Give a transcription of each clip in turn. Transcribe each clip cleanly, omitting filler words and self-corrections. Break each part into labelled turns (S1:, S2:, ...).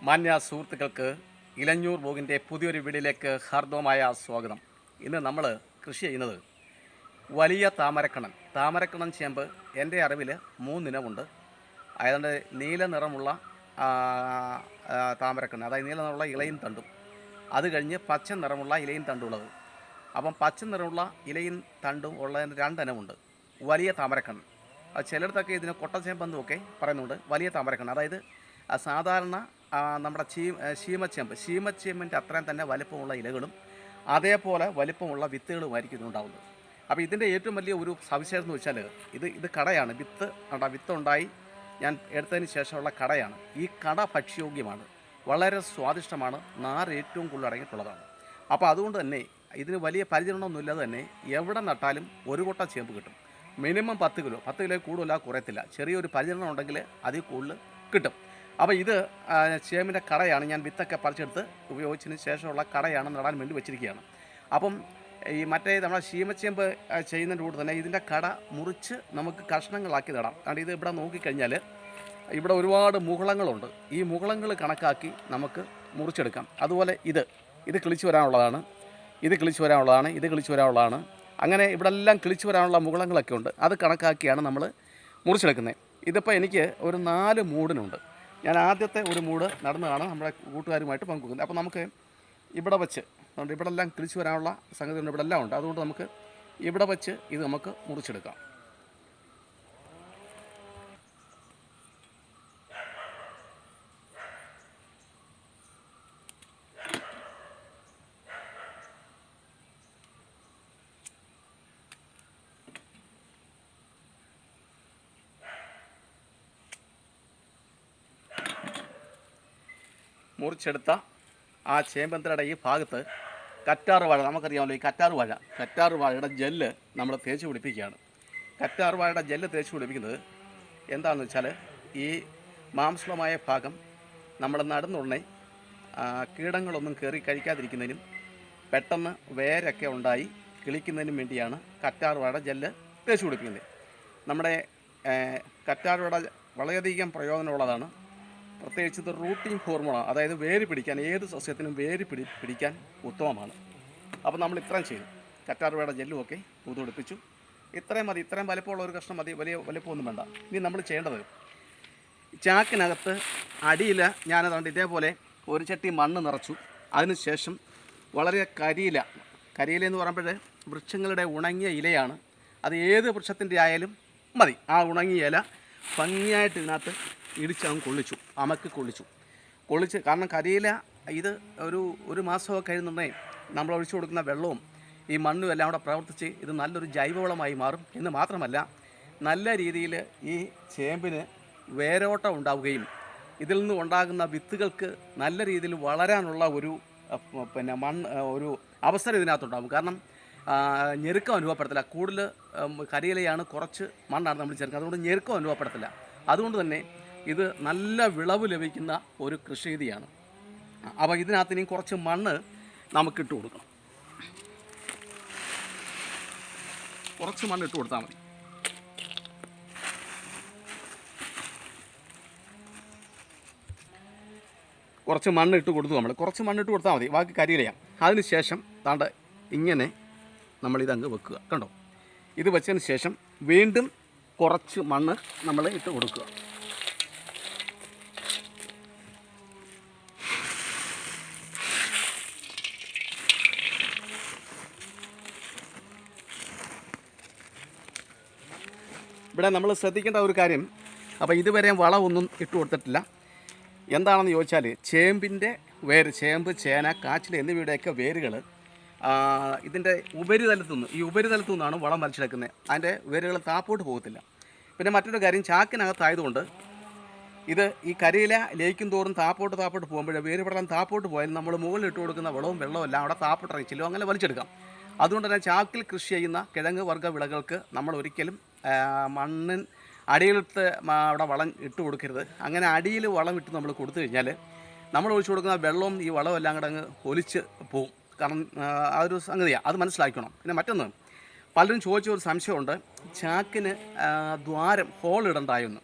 S1: മാന്യ സുഹൃത്തുക്കൾക്ക് ഇലഞ്ഞൂർ ബ്ലോഗിൻ്റെ പുതിയൊരു വീഡിയോയിലേക്ക് ഹാർദവമായ സ്വാഗതം. ഇന്ന് നമ്മൾ കൃഷി ചെയ്യുന്നത് വലിയ താമരക്കണ്ണൻ ചേമ്പ്. എൻ്റെ അറിവിൽ 3 ഇനമുണ്ട്. അതായത് നീല നിറമുള്ള താമരക്കണ്ണൻ, അതായത് നീല നിറമുള്ള ഇലയും തണ്ടും, അത് കഴിഞ്ഞ് പച്ച നിറമുള്ള ഇലയും തണ്ടുള്ളത്. അപ്പം പച്ച നിറമുള്ള ഇലയും തണ്ടും ഉള്ളതിന് 2 ഇനമുണ്ട്. വലിയ താമരക്കണ്ണൻ, ചിലയിടത്തൊക്കെ ഇതിന് കൊട്ടച്ചേമ്പെന്നൊക്കെ പറയുന്നുണ്ട്. വലിയ താമരക്കണ്ണൻ അതായത് സാധാരണ നമ്മുടെ ശീമച്ചേമ്പിൻ്റെ അത്രയും തന്നെ വലിപ്പമുള്ള ഇലകളും അതേപോലെ വലിപ്പമുള്ള വിത്തുകളുമായിരിക്കും ഇതുണ്ടാകുന്നത്. അപ്പോൾ ഇതിൻ്റെ ഏറ്റവും വലിയ ഒരു സവിശേഷത എന്ന് വെച്ചാൽ ഇത് കടയാണ്. വിത്തുണ്ടായി ഞാൻ എടുത്തതിന് ശേഷമുള്ള കടയാണ്. ഈ കട ഭക്ഷ്യയോഗ്യമാണ്, വളരെ സ്വാദിഷ്ടമാണ്, നാർ ഏറ്റവും കൂടുതൽ അടങ്ങിയിട്ടുള്ളതാണ്. അപ്പോൾ അതുകൊണ്ട് തന്നെ ഇതിന് വലിയ പരിചരണമൊന്നുമില്ലാതെ തന്നെ എവിടെ നട്ടാലും ഒരു കൊട്ട ചേമ്പ് കിട്ടും. മിനിമം 10 കിലോ കൂടുതല കുറയത്തില്ല. ചെറിയൊരു പരിചരണം ഉണ്ടെങ്കിൽ അതിൽ കൂടുതൽ കിട്ടും. അപ്പോൾ ഇത് ചേമ്പിൻ്റെ കടയാണ്. ഞാൻ വിത്തൊക്കെ പറിച്ചെടുത്ത് ഉപയോഗിച്ചതിന് ശേഷമുള്ള കടയാണ് നടാൻ വേണ്ടി വെച്ചിരിക്കുകയാണ്. അപ്പം ഈ മറ്റേ നമ്മുടെ ശീമച്ചേമ്പ് ചെയ്യുന്നതിൻ്റെ കൂടെ തന്നെ ഇതിൻ്റെ കട മുറിച്ച് നമുക്ക് കഷ്ണങ്ങളാക്കി നടാം. കാരണം ഇത് ഇവിടെ നോക്കിക്കഴിഞ്ഞാൽ ഇവിടെ ഒരുപാട് മുകുളങ്ങളുണ്ട്. ഈ മുകുളങ്ങൾ കണക്കാക്കി നമുക്ക് മുറിച്ചെടുക്കാം. അതുപോലെ ഇത് കിളിച്ച് വരാനുള്ളതാണ്, ഇത് കിളിച്ച് വരാനുള്ളതാണ്. അങ്ങനെ ഇവിടെ എല്ലാം കിളിച്ച് വരാനുള്ള മുകുളങ്ങളൊക്കെ ഉണ്ട്. അത് കണക്കാക്കിയാണ് നമ്മൾ മുറിച്ചെടുക്കുന്നത്. ഇതിപ്പോൾ എനിക്ക് ഒരു 4 മൂടിനുണ്ട്. ഞാൻ ആദ്യത്തെ ഒരു മൂട് നടന്നതാണ് നമ്മുടെ കൂട്ടുകാരുമായിട്ട് പങ്കുവെക്കുന്നത്. അപ്പോൾ നമുക്ക് ഇവിടെ വെച്ച് ഇവിടെ എല്ലാം കിളിച്ച് വരാനുള്ള സംഗതി ഇവിടെ എല്ലാം ഉണ്ട്. അതുകൊണ്ട് നമുക്ക് ഇവിടെ വെച്ച് ഇത് നമുക്ക് മുറിച്ചെടുക്കാം. മുറിച്ചെടുത്ത ആ ചേമ്പന്തയുടെ ഈ ഭാഗത്ത് കറ്റാറ് വാഴ, നമുക്കറിയാമല്ലോ ഈ കറ്റാറ് വാഴയുടെ ജെല്ല് നമ്മൾ തേച്ച് പിടിപ്പിക്കുകയാണ്. കറ്റാറ് വാഴയുടെ ജെല്ല് തേച്ച് പിടിപ്പിക്കുന്നത് എന്താണെന്ന് വെച്ചാൽ ഈ മാംസളമായ ഭാഗം നമ്മൾ നടുന്നുടനെ കീടങ്ങളൊന്നും കയറി കഴിക്കാതിരിക്കുന്നതിനും പെട്ടെന്ന് വേരൊക്കെ ഉണ്ടായി കിളിക്കുന്നതിനും വേണ്ടിയാണ് കറ്റാറ് വാഴ ജെല്ല് തേച്ച് പിടിപ്പിക്കുന്നത്. നമ്മുടെ കറ്റാറ് വാഴ വളരെയധികം പ്രയോജനമുള്ളതാണ്. പ്രത്യേകിച്ച് ഇത് റൂട്ടിംഗ് ഹോർമോണാണ്, അതായത് വേര് പിടിക്കാൻ, ഏത് സസ്യത്തിനും വേര് പിടിക്കാൻ ഉത്തമമാണ്. അപ്പോൾ നമ്മൾ ഇത്രയും ചെയ്തു. കറ്റാർവാഴ ജെല്ലും ഒക്കെ തൂത്തുപിടിപ്പിച്ചു. ഇത്രയും മതി. ഇത്രയും വലിപ്പമുള്ള ഒരു കഷ്ണം മതി, വലിയ വലിപ്പമൊന്നും വേണ്ട. ഇനി നമ്മൾ ചെയ്യേണ്ടത് ചാക്കിനകത്ത് അടിയിൽ ഞാനതുകൊണ്ട് ഇതേപോലെ ഒരു ചട്ടി മണ്ണ് നിറച്ചു. അതിനുശേഷം വളരെ കരിയിലെന്ന് പറയുമ്പോൾ വൃക്ഷങ്ങളുടെ ഉണങ്ങിയ ഇലയാണ്. അത് ഏത് വൃക്ഷത്തിൻ്റെ ആയാലും മതി. ആ ഉണങ്ങിയ ഇല ഭംഗിയായിട്ട് ഇതിനകത്ത് അമക്കി കൊള്ളിച്ച് കാരണം കരിയില ഇത് ഒരു മാസമൊക്കെ കഴിയുന്നുണ്ടെങ്കിൽ നമ്മൾ ഒഴിച്ചു കൊടുക്കുന്ന വെള്ളവും ഈ മണ്ണും എല്ലാം കൂടെ പ്രവർത്തിച്ച് ഇത് നല്ലൊരു ജൈവവളമായി മാറും. എന്ന് മാത്രമല്ല നല്ല രീതിയിൽ ഈ ചേമ്പിന് വേരോട്ടം ഉണ്ടാവുകയും ഇതിൽ നിന്ന് ഉണ്ടാകുന്ന വിത്തുകൾക്ക് നല്ല രീതിയിൽ വളരാനുള്ള ഒരു ഒരു അവസരം ഇതിനകത്തുണ്ടാകും. കാരണം ഞെരുക്കം അനുഭവപ്പെടത്തില്ല. കൂടുതൽ കരിയിലയാണ്, കുറച്ച് മണ്ണാണ് നമ്മൾ ചേർക്കുന്നത്. അതുകൊണ്ട് ഞെരുക്കം അനുഭവപ്പെടത്തില്ല. അതുകൊണ്ട് തന്നെ ഇത് നല്ല വിളവ് ലഭിക്കുന്ന ഒരു കൃഷിരീതിയാണ്. അപ്പോൾ ഇതിനകത്ത് ഇനി കുറച്ച് മണ്ണ് നമുക്കിട്ട് കൊടുക്കണം. കുറച്ച് മണ്ണ് ഇട്ട് കൊടുത്താൽ മതി. കുറച്ച് മണ്ണിട്ട് കൊടുത്താൽ മതി. ബാക്കി കരിയിലയാണ്. അതിന് ശേഷം താണ്ട് ഇങ്ങനെ നമ്മളിതങ്ങ് വെക്കുക. കണ്ടോ? ഇത് വെച്ചതിന് ശേഷം വീണ്ടും കുറച്ച് മണ്ണ് നമ്മൾ ഇട്ട് കൊടുക്കുക. ഇവിടെ നമ്മൾ ശ്രദ്ധിക്കേണ്ട ഒരു കാര്യം, അപ്പോൾ ഇതുവരെ വളമൊന്നും ഇട്ട് കൊടുത്തിട്ടില്ല. എന്താണെന്ന് ചോദിച്ചാൽ ചേമ്പിൻ്റെ വേര്, ചേമ്പ്, ചേന, കാച്ചിൽ എന്നിവയുടെയൊക്കെ വേരുകൾ ഇതിൻ്റെ ഉപരിതലത്തു നിന്നാണ് വളം വലിച്ചെടുക്കുന്നത്. അതിൻ്റെ വേരുകൾ താപ്പോട്ട് പോകത്തില്ല. പിന്നെ മറ്റൊരു കാര്യം, ചാക്കിനകത്തായതുകൊണ്ട് ഇത് ഈ കരിയില ലയിക്കും തോറും താപ്പോട്ട് പോകുമ്പോൾ വേര് പടലം താപ്പോട്ട് പോയാൽ നമ്മൾ മുകളിൽ ഇട്ട് കൊടുക്കുന്ന വെള്ളവും എല്ലാം അവിടെ താപ്പോട്ടിറങ്ങി ചെല്ലും, അങ്ങനെ വലിച്ചെടുക്കാം. അതുകൊണ്ട് തന്നെ ചാക്കിൽ കൃഷി ചെയ്യുന്ന കിഴങ്ങ് വർഗ്ഗ വിളകൾക്ക് നമ്മൾ ഒരിക്കലും മണ്ണിൻ അടിയിലത്തെ അവിടെ വളം ഇട്ട് കൊടുക്കരുത്. അങ്ങനെ അടിയിൽ വളം ഇട്ട് നമ്മൾ കൊടുത്തു കഴിഞ്ഞാൽ നമ്മൾ ഒഴിച്ചു കൊടുക്കുന്ന വെള്ളവും ഈ വളവും എല്ലാം കൂടെ അങ്ങ് ഒലിച്ച് പോവും. കാരണം അതൊരു സംഗതിയാണ്, അത് മനസ്സിലാക്കണം. പിന്നെ മറ്റൊന്ന്, പലരും ചോദിച്ച ഒരു സംശയമുണ്ട്, ചാക്കിന് ഹോൾ ഇടണ്ടായെന്ന്.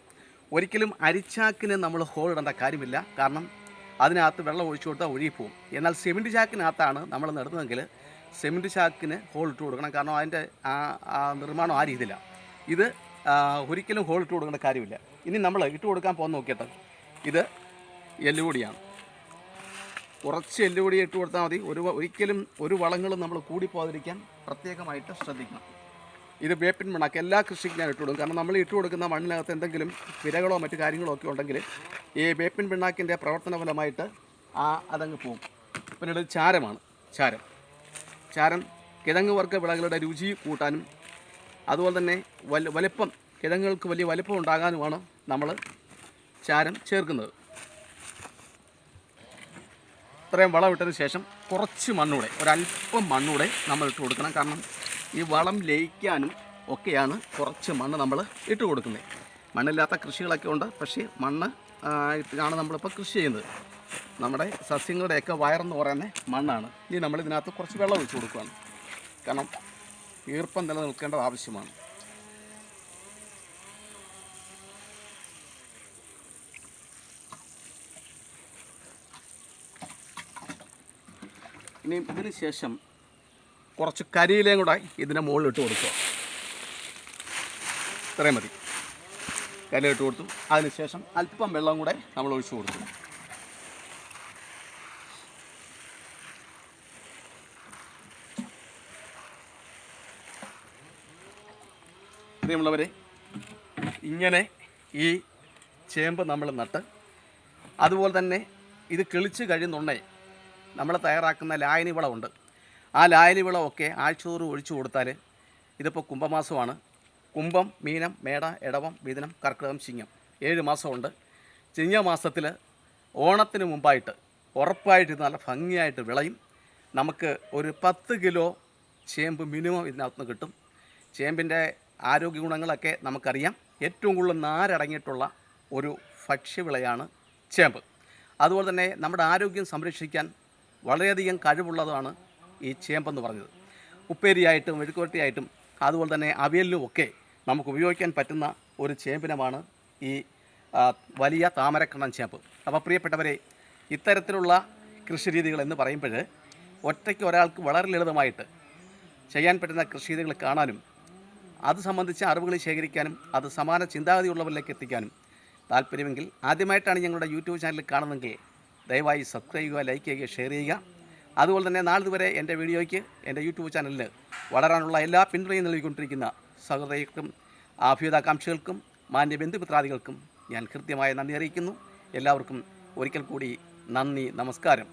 S1: ഒരിക്കലും അരിച്ചാക്കിന് നമ്മൾ ഹോൾ ഇടേണ്ട കാര്യമില്ല. കാരണം അതിനകത്ത് വെള്ളം ഒഴിച്ചു കൊടുത്താൽ ഒഴുകിപ്പോവും. എന്നാൽ സിമൻറ്റ് ചാക്കിനകത്താണ് നമ്മൾ നടുന്നതെങ്കിൽ സിമൻറ്റ് ചാക്കിന് ഹോൾ ഇട്ട് കൊടുക്കണം. കാരണം അതിൻ്റെ നിർമ്മാണം ആ രീതിയിലാണ്. ഇത് ഒരിക്കലും ഹോൾ ഇട്ട് കൊടുക്കേണ്ട കാര്യമില്ല. ഇനി നമ്മൾ ഇട്ട് കൊടുക്കാൻ പോകുന്ന നോക്കിയിട്ട് ഇത് എല്ലുപൊടിയാണ്. കുറച്ച് എല്ലുപൊടി ഇട്ട് കൊടുത്താൽ മതി. ഒരിക്കലും ഒരു വളങ്ങളും നമ്മൾ കൂടിപ്പോകാതിരിക്കാൻ പ്രത്യേകമായിട്ട് ശ്രദ്ധിക്കണം. ഇത് വേപ്പിൻ പിണ്ണാക്ക് എല്ലാ കൃഷിക്കും ഞാൻ ഇട്ട് കൊടുക്കും. കാരണം നമ്മൾ ഇട്ട് കൊടുക്കുന്ന മണ്ണിനകത്ത് എന്തെങ്കിലും വിരകളോ മറ്റു കാര്യങ്ങളോ ഒക്കെ ഉണ്ടെങ്കിൽ ഈ വേപ്പിൻ പിണ്ണാക്കിൻ്റെ പ്രവർത്തന ഫലമായിട്ട് അതങ്ങ് പോകും. പിന്നീട് ചാരമാണ്. ചാരം കിഴങ്ങ് വർഗ്ഗ വിളകളുടെ രുചി കൂട്ടാനും അതുപോലെ തന്നെ വലിപ്പം കിഴങ്ങുകൾക്ക് വലിയ വലിപ്പം ഉണ്ടാകാനുമാണ് നമ്മൾ ചാരം ചേർക്കുന്നത്. ഇത്രയും വളം ഇട്ടതിന് ശേഷം കുറച്ച് മണ്ണൂടെ, ഒരല്പം മണ്ണൂടെ നമ്മൾ ഇട്ട് കൊടുക്കണം. കാരണം ഈ വളം ലയിക്കാനും ഒക്കെയാണ് കുറച്ച് മണ്ണ് നമ്മൾ ഇട്ട് കൊടുക്കുന്നത്. മണ്ണില്ലാത്ത കൃഷികളൊക്കെ ഉണ്ട്, പക്ഷേ മണ്ണ് ഇട്ടാണ് നമ്മളിപ്പോൾ കൃഷി ചെയ്യുന്നത്. നമ്മുടെ സസ്യങ്ങളുടെയൊക്കെ വയറെന്ന് പറയുന്നത് മണ്ണാണ്. ഇനി നമ്മളിതിനകത്ത് കുറച്ച് വെള്ളം ഒഴിച്ച് കൊടുക്കുകയാണ്. കാരണം ഈർപ്പം നിലനിൽക്കേണ്ടത് ആവശ്യമാണ്. ഇനി ഇതിന് ശേഷം കുറച്ച് കരിയിലയും കൂടെ ഇതിൻ്റെ മുകളിൽ ഇട്ട് കൊടുക്കുക. ഇത്രയും മതി. കരിയില ഇട്ട് കൊടുത്തു. അതിനുശേഷം അല്പം വെള്ളം കൂടെ നമ്മൾ ഒഴിച്ചു കൊടുത്തു. പ്രിയമുള്ളവരെ, ഇങ്ങനെ ഈ ചേമ്പ് നമ്മൾ നട്ട് അതുപോലെ തന്നെ ഇത് കിളിച്ച് കഴിയുന്നുണ്ടെങ്കിൽ നമ്മൾ തയ്യാറാക്കുന്ന ലായനി വളമുണ്ട്. ആ ലായനി വളമൊക്കെ ആഴ്ചതോറും ഒഴിച്ചു കൊടുത്താൽ, ഇതിപ്പോൾ കുംഭമാസമാണ്. കുംഭം, മീനം, മേട, ഇടവം, മിഥുനം, കർക്കിടകം, ചിങ്ങം 7 മാസമുണ്ട്. ചിങ്ങമാസത്തിൽ ഓണത്തിന് മുമ്പായിട്ട് ഉറപ്പായിട്ട് ഇത് നല്ല ഭംഗിയായിട്ട് വിളയും. നമുക്ക് ഒരു 10 കിലോ ചേമ്പ് മിനിമം ഇതിനകത്തുനിന്ന് കിട്ടും. ചേമ്പിൻ്റെ ആരോഗ്യ ഗുണങ്ങളൊക്കെ നമുക്കറിയാം. ഏറ്റവും കൂടുതൽ നാരടങ്ങിയിട്ടുള്ള ഒരു ഭക്ഷ്യവിളയാണ് ചേമ്പ്. അതുപോലെ തന്നെ നമ്മുടെ ആരോഗ്യം സംരക്ഷിക്കാൻ വളരെയധികം കഴിവുള്ളതാണ് ഈ ചേമ്പെന്ന് പറഞ്ഞത്. ഉപ്പേരിയായിട്ടും മെഴുക്കുവരട്ടിയായിട്ടും അതുപോലെ തന്നെ അവിയലിലും ഒക്കെ നമുക്ക് ഉപയോഗിക്കാൻ പറ്റുന്ന ഒരു ചേമ്പിനമാണ് ഈ വലിയ താമരക്കണ്ണൻ ചേമ്പ്. അപ്പോൾ പ്രിയപ്പെട്ടവരെ, ഇത്തരത്തിലുള്ള കൃഷിരീതികൾ എന്ന് പറയുമ്പോൾ ഒറ്റയ്ക്ക് ഒരാൾക്ക് വളരെ ലളിതമായിട്ട് ചെയ്യാൻ പറ്റുന്ന കൃഷിരീതികൾ കാണാനും അത് സംബന്ധിച്ച അറിവുകൾ ശേഖരിക്കാനും അത് സമാന ചിന്താഗതിയുള്ളവരിലേക്ക് എത്തിക്കാനും താല്പര്യമെങ്കിൽ ആദ്യമായിട്ടാണ് ഞങ്ങളുടെ യൂട്യൂബ് ചാനൽ കാണുന്നതെങ്കിൽ ദയവായി സബ്സ്ക്രൈബ് ചെയ്യുക, ലൈക്ക് ചെയ്യുക, ഷെയർ ചെയ്യുക. അതുപോലെ തന്നെ നാളിതുവരെ എൻ്റെ വീഡിയോയ്ക്ക് എൻ്റെ യൂട്യൂബ് ചാനലിൽ വളരാനുള്ള എല്ലാ പിന്തുണയും നൽകിക്കൊണ്ടിരിക്കുന്ന സഹൃദയർക്കും അഭ്യുതാകാംക്ഷികൾക്കും മാന്യ ബന്ധുമിത്രാദികൾക്കും ഞാൻ കൃത്യമായ നന്ദി അറിയിക്കുന്നു. എല്ലാവർക്കും ഒരിക്കൽ കൂടി നന്ദി, നമസ്കാരം.